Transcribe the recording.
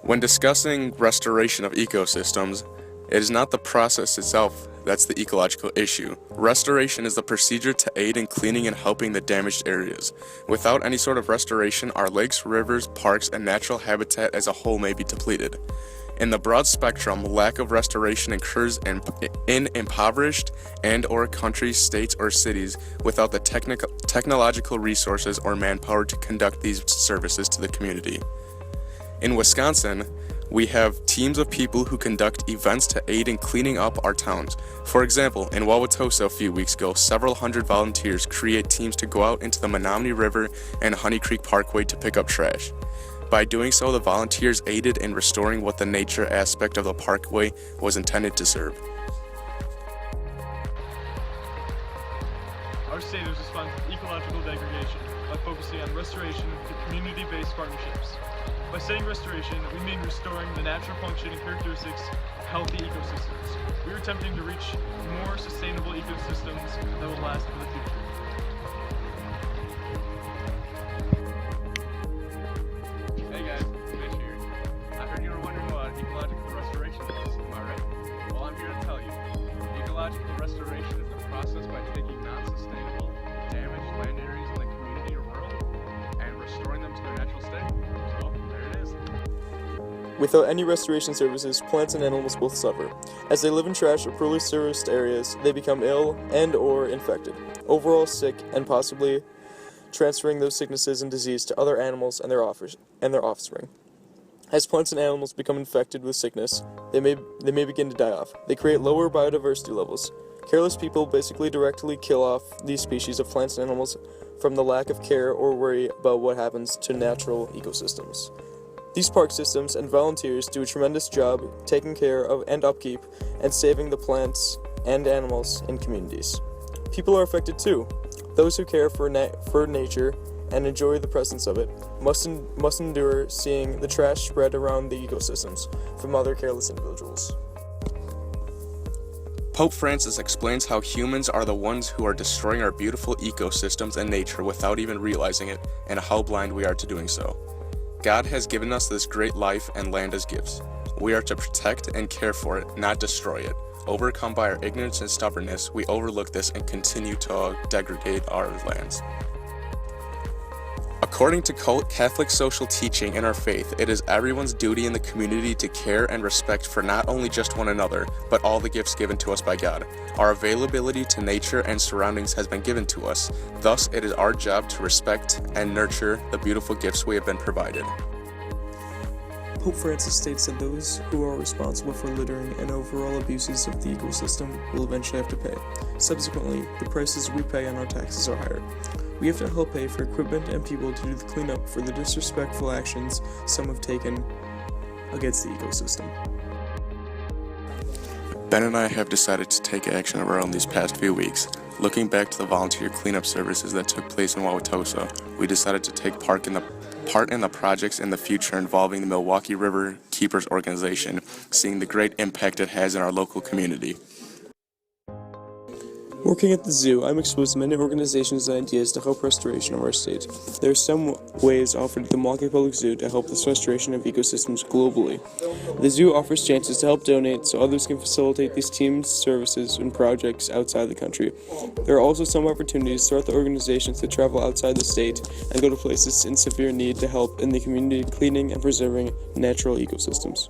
When discussing restoration of ecosystems, it is not the process itself that's the ecological issue. Restoration is the procedure to aid in cleaning and helping the damaged areas. Without any sort of restoration, our lakes, rivers, parks, and natural habitat as a whole may be depleted. In the broad spectrum, lack of restoration occurs in impoverished and/or countries, states, or cities without the technological resources or manpower to conduct these services to the community. In Wisconsin, we have teams of people who conduct events to aid in cleaning up our towns. For example, in Wauwatosa a few weeks ago, several hundred volunteers create teams to go out into the Menominee River and Honey Creek Parkway to pick up trash. By doing so, the volunteers aided in restoring what the nature aspect of the parkway was intended to serve. Our state is responsible for ecological degradation by focusing on restoration through community-based partnerships. By saying restoration, we mean restoring the natural function and characteristics of healthy ecosystems. We are attempting to reach more sustainable ecosystems that will last for the future. Hey guys, Fish here. I heard you were wondering what ecological restoration is, am I right? Well, I'm here to tell you. Ecological restoration is the process by taking non-sustainable, damaged land areas in the community or world and restoring them to their natural state. So, there it is. Without any restoration services, plants and animals both suffer. As they live in trash or poorly serviced areas, they become ill and/or infected, overall sick, and possibly transferring those sicknesses and disease to other animals and their offspring. As plants and animals become infected with sickness, they may begin to die off. They create lower biodiversity levels. Careless people basically directly kill off these species of plants and animals from the lack of care or worry about what happens to natural ecosystems. These park systems and volunteers do a tremendous job taking care of and upkeep and saving the plants and animals in communities. People are affected too. Those who care for nature and enjoy the presence of it must endure seeing the trash spread around the ecosystems from other careless individuals. Pope Francis explains how humans are the ones who are destroying our beautiful ecosystems and nature without even realizing it, and how blind we are to doing so. God has given us this great life and land as gifts. We are to protect and care for it, not destroy it. Overcome by our ignorance and stubbornness, we overlook this and continue to degrade our lands. According to Catholic social teaching and our faith, it is everyone's duty in the community to care and respect for not only just one another, but all the gifts given to us by God. Our availability to nature and surroundings has been given to us. Thus, it is our job to respect and nurture the beautiful gifts we have been provided. Pope Francis states that those who are responsible for littering and overall abuses of the ecosystem will eventually have to pay. Subsequently, the prices we pay on our taxes are higher. We have to help pay for equipment and people to do the cleanup for the disrespectful actions some have taken against the ecosystem. Ben and I have decided to take action of our own these past few weeks. Looking back to the volunteer cleanup services that took place in Wauwatosa, we decided to take part in the projects in the future involving the Milwaukee River Keepers organization, seeing the great impact it has in our local community. Working at the zoo, I'm exposed to many organizations and ideas to help restoration of our state. There are some ways offered at the Milwaukee Public Zoo to help this restoration of ecosystems globally. The zoo offers chances to help donate so others can facilitate these teams, services, and projects outside the country. There are also some opportunities throughout the organizations to travel outside the state and go to places in severe need to help in the community cleaning and preserving natural ecosystems.